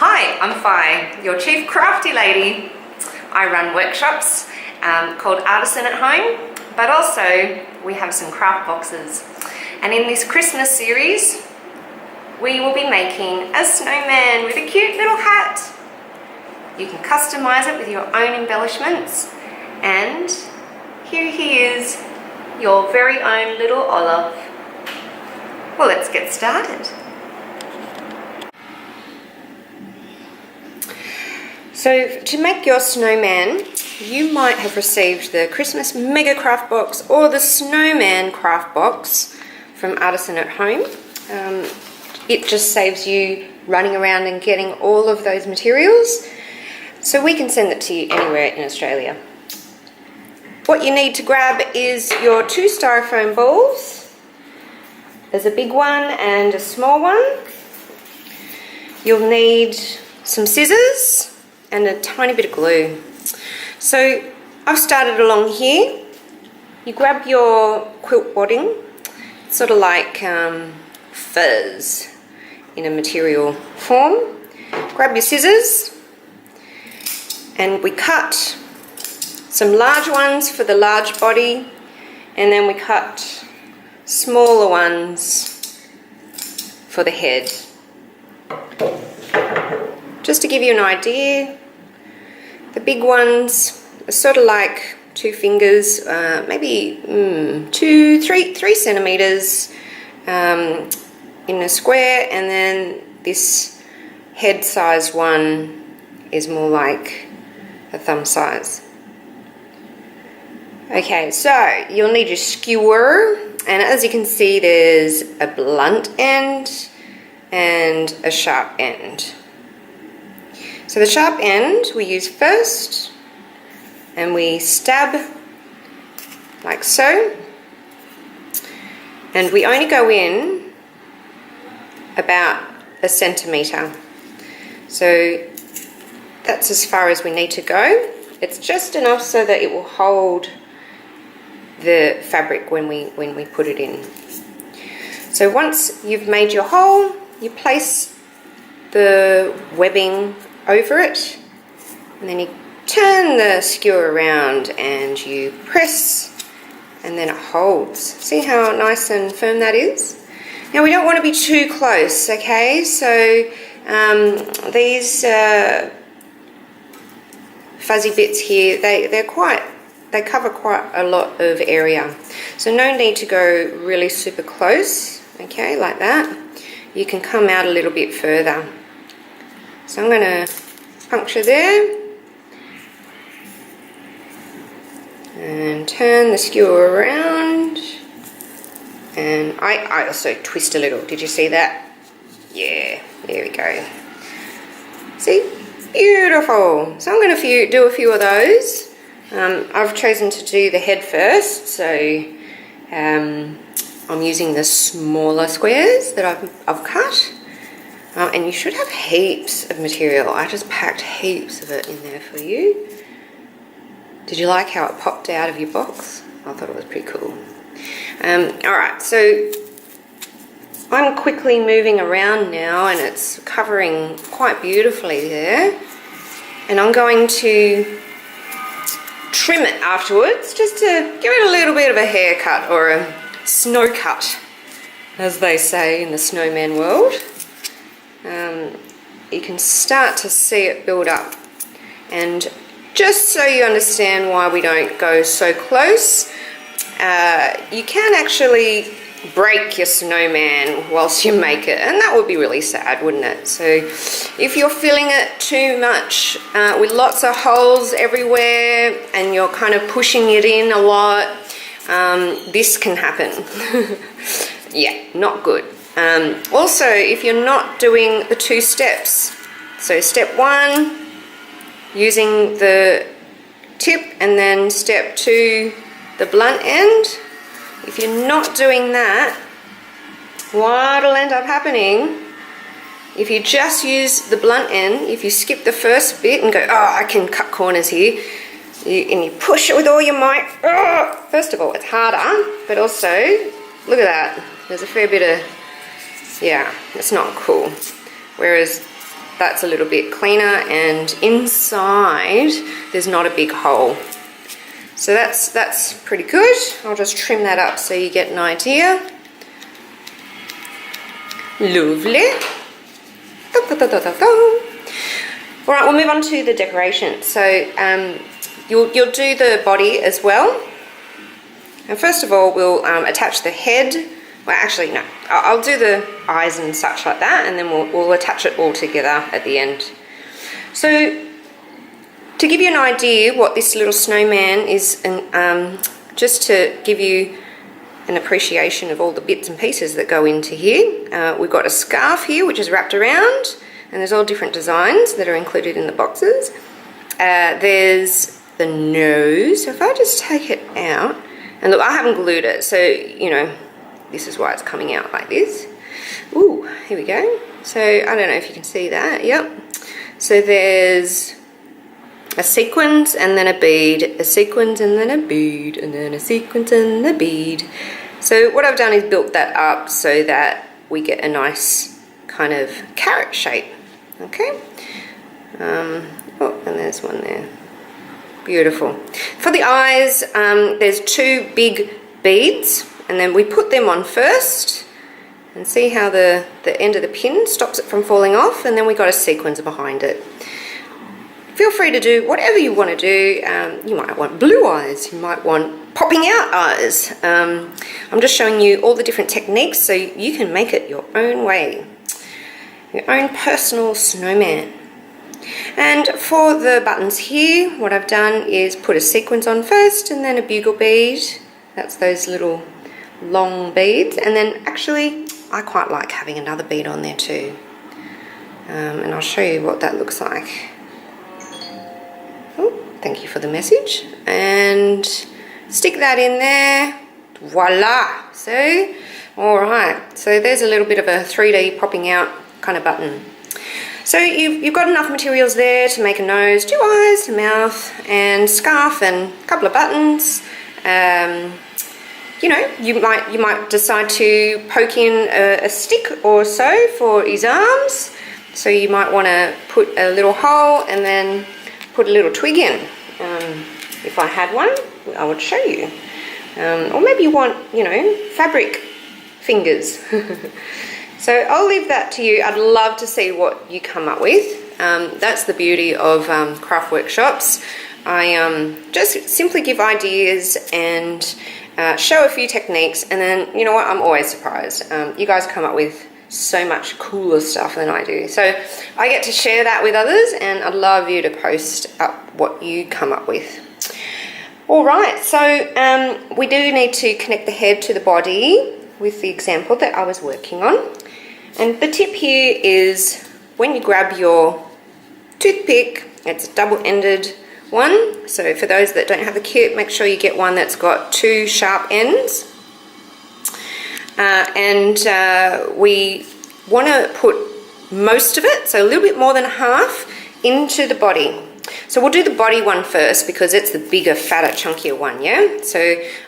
Hi, I'm Fi, your Chief Crafty Lady. I run workshops called Artisan at Home, but also we have some craft boxes. And in this Christmas series, we will be making a snowman with a cute little hat. You can customize it with your own embellishments. And here he is, your very own little Olaf. Well, let's get started. So to make your snowman, you might have received the Christmas Mega Craft Box or the Snowman Craft Box from Artisan at Home. It just saves you running around and getting all of those materials. So we can send it to you anywhere in Australia. What you need to grab is your 2 styrofoam balls. There's a big one and a small one. You'll need some scissors and a tiny bit of glue. So I've started along here. You grab your quilt wadding, sort of like furs in a material form. Grab your scissors and we cut some large ones for the large body, and then we cut smaller ones for the head. Just to give you an idea, the big ones are sort of like 2 fingers, maybe 3 centimeters in a square, and then this head size one is more like a thumb size. Okay, so you'll need your skewer, and as you can see there's a blunt end and a sharp end. So the sharp end we use first, and we stab like so, and we only go in about 1 centimetre. So that's as far as we need to go. It's just enough so that it will hold the fabric when we put it in. So once you've made your hole, you place the webbing over it, and then you turn the skewer around and you press, and then it holds. See how nice and firm that is? Now we don't want to be too close, okay? So these fuzzy bits here, they cover quite a lot of area. So no need to go really super close, okay, like that. You can come out a little bit further. So I'm going to puncture there and turn the skewer around, and I also twist a little. Did you see that? Yeah, there we go. See? Beautiful. So I'm going to do a few of those. I've chosen to do the head first, so I'm using the smaller squares that I've cut. And you should have heaps of material. I just packed heaps of it in there for you. Did you like how it popped out of your box? I thought it was pretty cool. Alright, so I'm quickly moving around now, and it's covering quite beautifully there. And I'm going to trim it afterwards, just to give it a little bit of a haircut, or a snow cut, as they say in the snowman world. You can start to see it build up, and just so you understand why we don't go so close, you can actually break your snowman whilst you make it, and that would be really sad, wouldn't it? So if you're filling it too much with lots of holes everywhere and you're kind of pushing it in a lot, this can happen. Yeah, not good. Also, if you're not doing the 2 steps, so step 1 using the tip, and then step 2 the blunt end, if you're not doing that, what'll end up happening, if you just use the blunt end, if you skip the first bit and go, oh, I can cut corners here, and you push it with all your might, first of all it's harder, but also look at that, there's a fair bit of, yeah, it's not cool. Whereas that's a little bit cleaner, and inside there's not a big hole. So that's pretty good. I'll just trim that up so you get an idea. Lovely. All right, we'll move on to the decoration. So you'll do the body as well. And first of all, we'll attach the head. Well, actually, no. I'll do the eyes and such like that, and then we'll attach it all together at the end. So, to give you an idea what this little snowman is, just to give you an appreciation of all the bits and pieces that go into here, we've got a scarf here which is wrapped around, and there's all different designs that are included in the boxes. There's the nose. So if I just take it out, and look, I haven't glued it, so you know, this is why it's coming out like this. Ooh, here we go. So I don't know if you can see that. Yep. So there's a sequence and then a bead, a sequence and then a bead, and then a sequence and a bead. So what I've done is built that up so that we get a nice kind of carrot shape. Okay. Oh, and there's one there. Beautiful. For the eyes, there's two big beads, and then we put them on first, and see how the end of the pin stops it from falling off, and then we got a sequence behind it. Feel free to do whatever you want to do. You might want blue eyes, you might want popping out eyes. I'm just showing you all the different techniques so you can make it your own way, your own personal snowman. And for the buttons here, what I've done is put a sequence on first and then a bugle bead. That's those little long beads, and then actually I quite like having another bead on there too, and I'll show you what that looks like. Oh, thank you for the message. And stick that in there. Voila. So alright, so there's a little bit of a 3D popping out kind of button. So you've got enough materials there to make a nose, two eyes, a mouth, and scarf, and a couple of buttons. You know, you might decide to poke in a stick or so for his arms. So you might want to put a little hole and then put a little twig in. If I had one, I would show you. Or maybe you want, you know, fabric fingers. So I'll leave that to you. I'd love to see what you come up with. That's the beauty of craft workshops. I just simply give ideas and show a few techniques, and then, you know what, I'm always surprised. You guys come up with so much cooler stuff than I do. So I get to share that with others, and I'd love you to post up what you come up with. All right, so we do need to connect the head to the body with the example that I was working on. And the tip here is when you grab your toothpick, it's a double-ended one. So for those that don't have the kit, make sure you get one that's got two sharp ends. We want to put most of it, so a little bit more than half, into the body. So we'll do the body one first because it's the bigger, fatter, chunkier one, yeah? So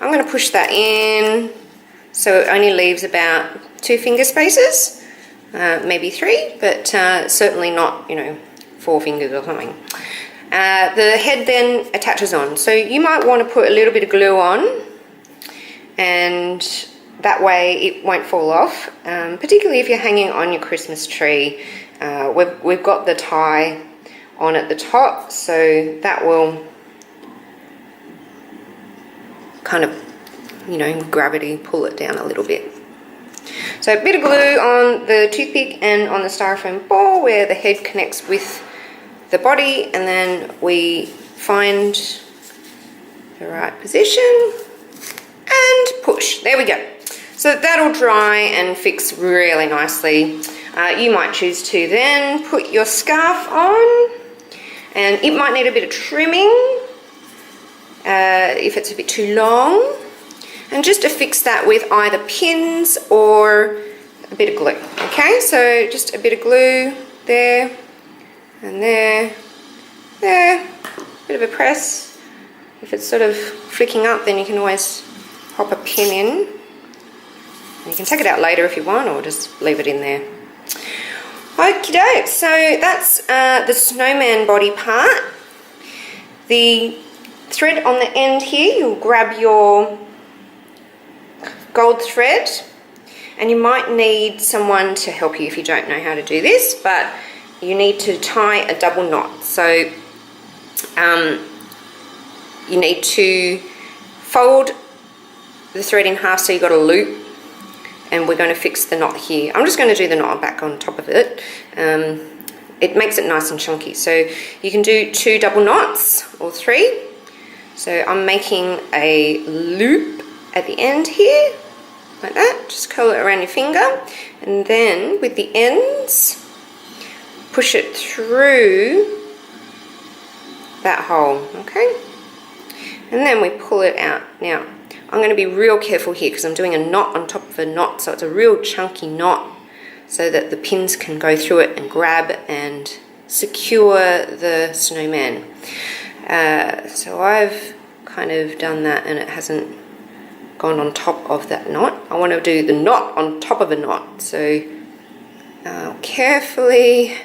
I'm going to push that in so it only leaves about 2 finger spaces, maybe 3, but certainly not, you know, 4 fingers or something. The head then attaches on. So you might want to put a little bit of glue on, and that way it won't fall off, particularly if you're hanging on your Christmas tree. We've got the tie on at the top, so that will kind of, you know, gravity pull it down a little bit. So a bit of glue on the toothpick and on the styrofoam ball where the head connects with the body, and then we find the right position and push. There we go. So that'll dry and fix really nicely. You might choose to then put your scarf on, and it might need a bit of trimming if it's a bit too long, and just affix that with either pins or a bit of glue. Okay, so just a bit of glue there and there, there, bit of a press. If it's sort of flicking up, then you can always pop a pin in. You can take it out later if you want, or just leave it in there. Okie doke, so that's the snowman body part. The thread on the end here, you'll grab your gold thread, and you might need someone to help you if you don't know how to do this, but you need to tie a double knot. So you need to fold the thread in half so you've got a loop, and we're going to fix the knot here. I'm just going to do the knot back on top of it. It makes it nice and chunky. So you can do 2 double knots or 3. So I'm making a loop at the end here, like that. Just curl it around your finger, and then with the ends, push it through that hole, okay? And then we pull it out. Now, I'm going to be real careful here because I'm doing a knot on top of a knot, so it's a real chunky knot so that the pins can go through it and grab and secure the snowman. So I've kind of done that and it hasn't gone on top of that knot. I want to do the knot on top of a knot, so I'll carefully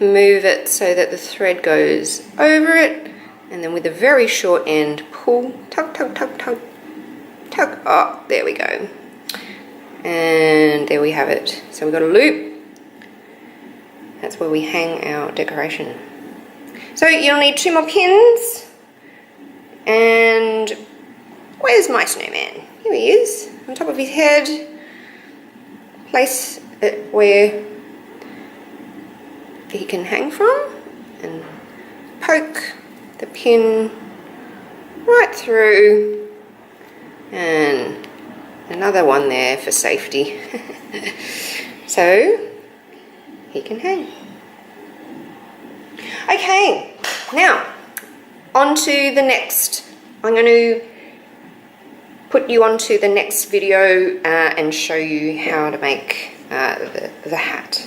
move it so that the thread goes over it, and then with a very short end, pull, tug, tug, tug, tug, tug. Oh, there we go. And there we have it. So we've got a loop. That's where we hang our decoration. So you'll need 2 more pins. And where's my snowman? Here he is, on top of his head. Place it where he can hang from, and poke the pin right through, and another one there for safety. So he can hang. Okay, now on to the next. I'm going to put you onto the next video and show you how to make the hat.